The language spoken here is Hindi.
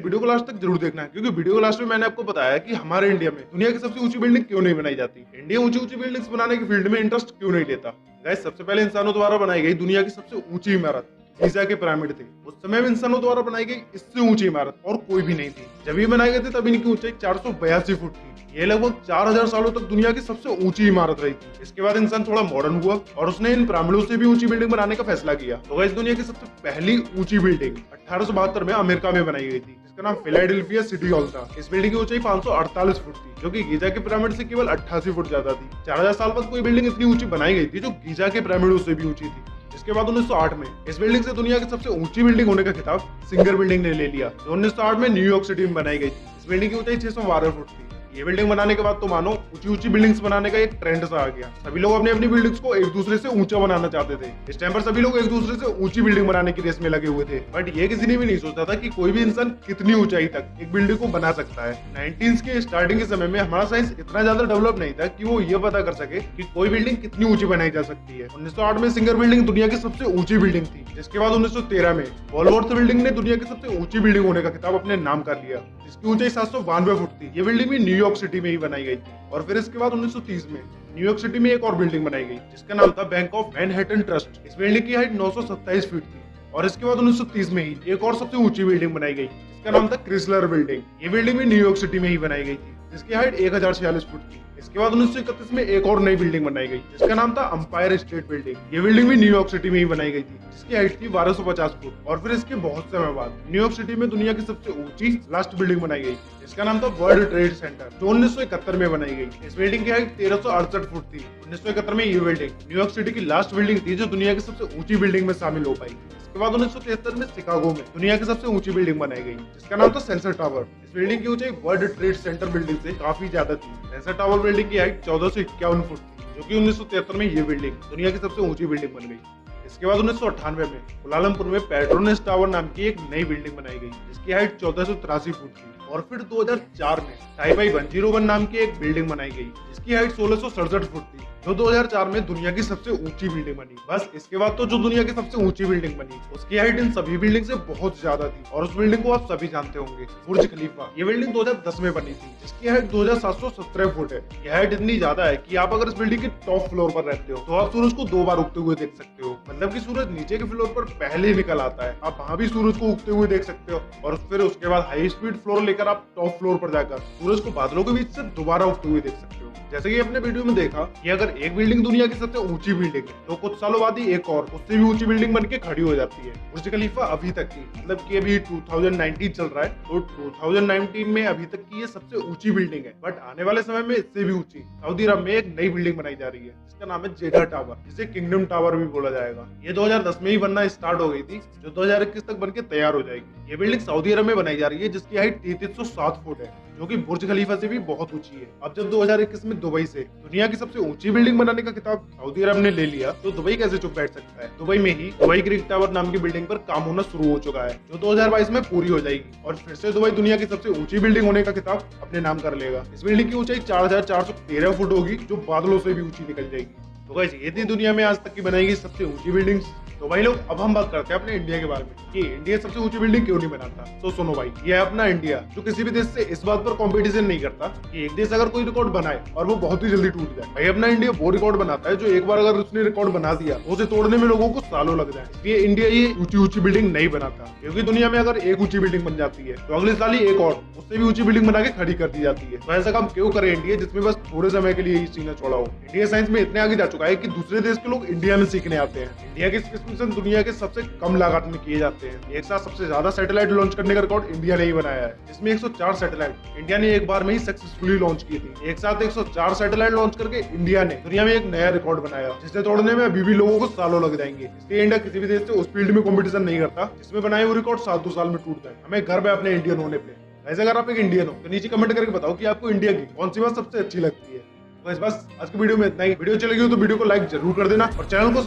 वीडियो को लास्ट तक जरूर देखना है, क्योंकि वीडियो को लास्ट में मैंने आपको बताया कि हमारे इंडिया में दुनिया की सबसे ऊंची बिल्डिंग क्यों नहीं बनाई जाती, इंडिया ऊंची ऊंची बिल्डिंग्स बनाने की फील्ड में इंटरेस्ट क्यों नहीं लेता। गाइस, सबसे पहले इंसानों द्वारा बनाई गई दुनिया की सबसे ऊंची इमारत गीजा के पिरामिड थे। उस समय में इंसानों द्वारा बनाई गई इससे ऊंची इमारत और कोई भी नहीं थी। जब ये बनाए गए थे तब इनकी ऊंचाई 482 फुट थी। ये लगभग 4000 सालों तक दुनिया की सबसे ऊंची इमारत रही थी। इसके बाद इंसान थोड़ा मॉडर्न हुआ और उसने इन पिरामिडों से भी ऊंची बिल्डिंग बनाने का फैसला किया। तो गाइस, दुनिया की सबसे पहली ऊंची बिल्डिंग 1872 में अमेरिका में बनाई गई थी, जिसका नाम फिलाडेल्फिया सिटी हॉल था। इस बिल्डिंग की ऊंचाई 548 फुट थी, जो कि गीजा के पिरामिड से केवल 88 फुट ज्यादा थी। 4000 साल बाद कोई बिल्डिंग इतनी ऊंची बनाई गई थी जो गीजा के पिरामिडों से भी ऊंची थी। इसके बाद 1908 में इस बिल्डिंग से दुनिया की सबसे ऊंची बिल्डिंग होने का खिताब सिंगर बिल्डिंग ने ले लिया, जो 1908 में न्यूयॉर्क सिटी में बनाई गई थी। इस बिल्डिंग की ऊंचाई 612 फुट थी। ये बिल्डिंग बनाने के बाद तो मानो ऊंची ऊंची बिल्डिंग्स बनाने का एक ट्रेंड सा आ गया। सभी लोग अपनी अपनी बिल्डिंग्स को एक दूसरे से ऊंचा बनाना चाहते थे। इस टाइम पर सभी लोग एक दूसरे से ऊंची बिल्डिंग बनाने की रेस में लगे हुए थे, बट ये किसी ने भी नहीं सोचा था कि कोई भी इंसान कितनी ऊंचाई तक एक बिल्डिंग को बना सकता है। 19 के स्टार्टिंग के समय में हमारा साइंस इतना ज्यादा डेवलप नहीं था कि वो ये पता कर सके कि कोई बिल्डिंग कितनी ऊंची बनाई जा सकती है। 1908 में सिंगर बिल्डिंग दुनिया की सबसे ऊंची बिल्डिंग थी, जिसके बाद 1913 में वॉलवर्थ बिल्डिंग ने दुनिया की सबसे ऊंची बिल्डिंग होने का खिताब अपने नाम कर लिया, जिसकी ऊंचाई 792 फुट थी। ये बिल्डिंग भी न्यूयॉर्क सिटी में ही बनाई गई थी। और फिर इसके बाद 1930 में न्यूयॉर्क सिटी में एक और बिल्डिंग बनाई गई, जिसका नाम था बैंक ऑफ मैनहट्टन ट्रस्ट। इस बिल्डिंग की हाइट 927 फीट थी। और इसके बाद 1930 में ही एक और सबसे ऊंची बिल्डिंग बनाई गई, जिसका नाम था क्रिसलर बिल्डिंग। ये बिल्डिंग भी न्यूयॉर्क सिटी में ही बनाई गई थी, जिसकी हाइट 1046 फुट थी। इसके बाद 1931 में एक और नई बिल्डिंग बनाई गई, जिसका नाम था अंपायर स्टेट बिल्डिंग। ये बिल्डिंग भी न्यूयॉर्क सिटी में ही बनाई गई थी, जिसकी हाइट थी 1250 फुट। और फिर इसके बहुत समय बाद न्यूयॉर्क सिटी में दुनिया की सबसे ऊंची लास्ट बिल्डिंग बनाई गई, जिसका नाम था वर्ल्ड ट्रेड सेंटर, जो 1971 में बनाई गई। इस बिल्डिंग की हाइट 1368 फुट थी। 1971 में ये बिल्डिंग न्यूयॉर्क सिटी की लास्ट बिल्डिंग थी जो दुनिया की सबसे ऊंची बिल्डिंग में शामिल हो पाई। इसके बाद 1973 में शिकागो में दुनिया की सबसे ऊंची बिल्डिंग बनाई गई, जिसका नाम था सेंसर टावर। इस बिल्डिंग की ऊंचाई वर्ल्ड ट्रेड सेंटर बिल्डिंग से काफी ज्यादा थी। सेंसर टावर बिल्डिंग की हाइट 1451 फुट थी, जो कि 1973 में ये बिल्डिंग दुनिया की सबसे ऊंची बिल्डिंग बन गई। इसके बाद 1998 में कुलालमपुर में पेट्रोनेस टावर नाम की एक नई बिल्डिंग बनाई गई, जिसकी हाइट 1483 फुट थी। और फिर 2004 में टाइबाई 101 नाम की एक बिल्डिंग बनाई गई, जिसकी हाइट 1667 फुट थी, जो 2004 में दुनिया की सबसे ऊंची बिल्डिंग बनी। बस इसके बाद तो जो दुनिया की सबसे ऊंची बिल्डिंग बनी, उसकी हाइट इन सभी बिल्डिंग से बहुत ज्यादा थी। और उस बिल्डिंग को आप सभी जानते होंगे, बुर्ज खलीफा। ये बिल्डिंग 2010 में बनी थी, जिसकी हाइट 2717 फुट है। यह हाइट इतनी ज्यादा है कि आप अगर इस बिल्डिंग के टॉप फ्लोर पर रहते हो तो आप सूरज को 2 बार उगते हुए देख सकते हो। मतलब कि सूरज नीचे के फ्लोर पर पहले निकल आता है, आप वहां भी सूरज को उगते हुए देख सकते हो। और फिर उसके बाद हाई स्पीड फ्लोर लेकर आप टॉप फ्लोर पर जाकर सूरज को बादलों के बीच से दोबारा उगते हुए देख सकते हो। जैसे कि अपने वीडियो में देखा कि अगर एक बिल्डिंग दुनिया की सबसे ऊंची बिल्डिंग है, तो कुछ सालों बाद ही एक और उससे भी ऊंची बिल्डिंग बन के खड़ी हो जाती है। बुर्ज खलीफा अभी तक की, मतलब कि अभी 2019 चल रहा है, तो 2019 में अभी तक की ये सबसे ऊंची बिल्डिंग है। बट आने वाले समय में इससे भी ऊंची सऊदी अरब में एक नई बिल्डिंग बनाई जा रही है, जिसका नाम है जेडा टावर, जिसे किंगडम टावर भी बोला जाएगा। ये 2010 में ही बनना स्टार्ट हो गई थी, जो 2021 तक बनके तैयार हो जाएगी। ये बिल्डिंग सऊदी अरब में बनाई जा रही है, जिसकी हाइट 3307 फुट है, जो कि बुर्ज खलीफा से भी बहुत ऊंची है। अब जब 2021 में दुबई से दुनिया की सबसे ऊंची बिल्डिंग बनाने का खिताब सऊदी अरब ने ले लिया, तो दुबई कैसे चुप बैठ सकता है। दुबई में ही दुबई ग्रीक टावर नाम की बिल्डिंग पर काम होना शुरू हो चुका है, जो 2022 में पूरी हो जाएगी। और फिर से दुबई दुनिया की सबसे ऊंची बिल्डिंग होने का खिताब अपने नाम कर लेगा। इस बिल्डिंग की ऊंचाई 4413 फुट होगी, जो बादलों से भी ऊंची निकल जाएगी। तो गाइस, ये थी दुनिया में आज तक की बनाई गई सबसे ऊंची बिल्डिंग्स। तो भाई लोग, अब हम बात करते हैं अपने इंडिया के बारे में कि इंडिया सबसे ऊंची बिल्डिंग क्यों नहीं बनाता। तो सुनो भाई, ये है अपना इंडिया, जो किसी भी देश से इस बात पर कंपटीशन नहीं करता कि एक देश अगर कोई रिकॉर्ड बनाए और वो बहुत ही जल्दी टूट जाए। भाई अपना इंडिया वो रिकॉर्ड बनाता है जो एक बार अगर उसने रिकॉर्ड बना दिया तो उसे तोड़ने में लोगों को सालों लग जाए। इसलिए इंडिया ये ऊंची ऊंची बिल्डिंग नहीं बनाता, क्योंकि दुनिया में अगर एक ऊंची बिल्डिंग बन जाती है तो अगले साल ही एक और उससे भी ऊंची बिल्डिंग बना के खड़ी कर दी जाती है। तो ऐसा काम क्यों करे इंडिया, जिसमें बस थोड़े समय के लिए ही सीना छोड़ा हो। इंडिया साइंस में इतने आगे जा चुका है कि दूसरे देश के लोग इंडिया में सीखने आते हैं। इंडिया के स्पेस मिशन दुनिया के सबसे कम लागत में किए जाते हैं। एक साथ सबसे ज्यादा सैटेलाइट लॉन्च करने का रिकॉर्ड इंडिया ने ही बनाया है, जिसमें 104 सैटेलाइट इंडिया ने एक बार में ही सक्सेसफुली लॉन्च की थी। एक साथ 104 सैटेलाइट लॉन्च करके इंडिया ने दुनिया में एक नया रिकॉर्ड बनाया, जिसे तोड़ने में अभी भी लोगों को सालों लग जाएंगे। इसलिए इंडिया किसी भी देश से उस फील्ड में कॉम्पिटिशन नहीं करता जिसमें बनाए हुए रिकॉर्ड साल 2 साल में टूट जाए। हमें गर्व है अपने इंडियन होने पे। ऐसे अगर आप एक इंडियन हो तो नीचे कमेंट करके बताओ कि आपको इंडिया की कौन सी बात सबसे अच्छी लगती है। बस आज की वीडियो में इतना ही। वीडियो चलेगी तो वीडियो को लाइक जरूर कर देना और चैनल को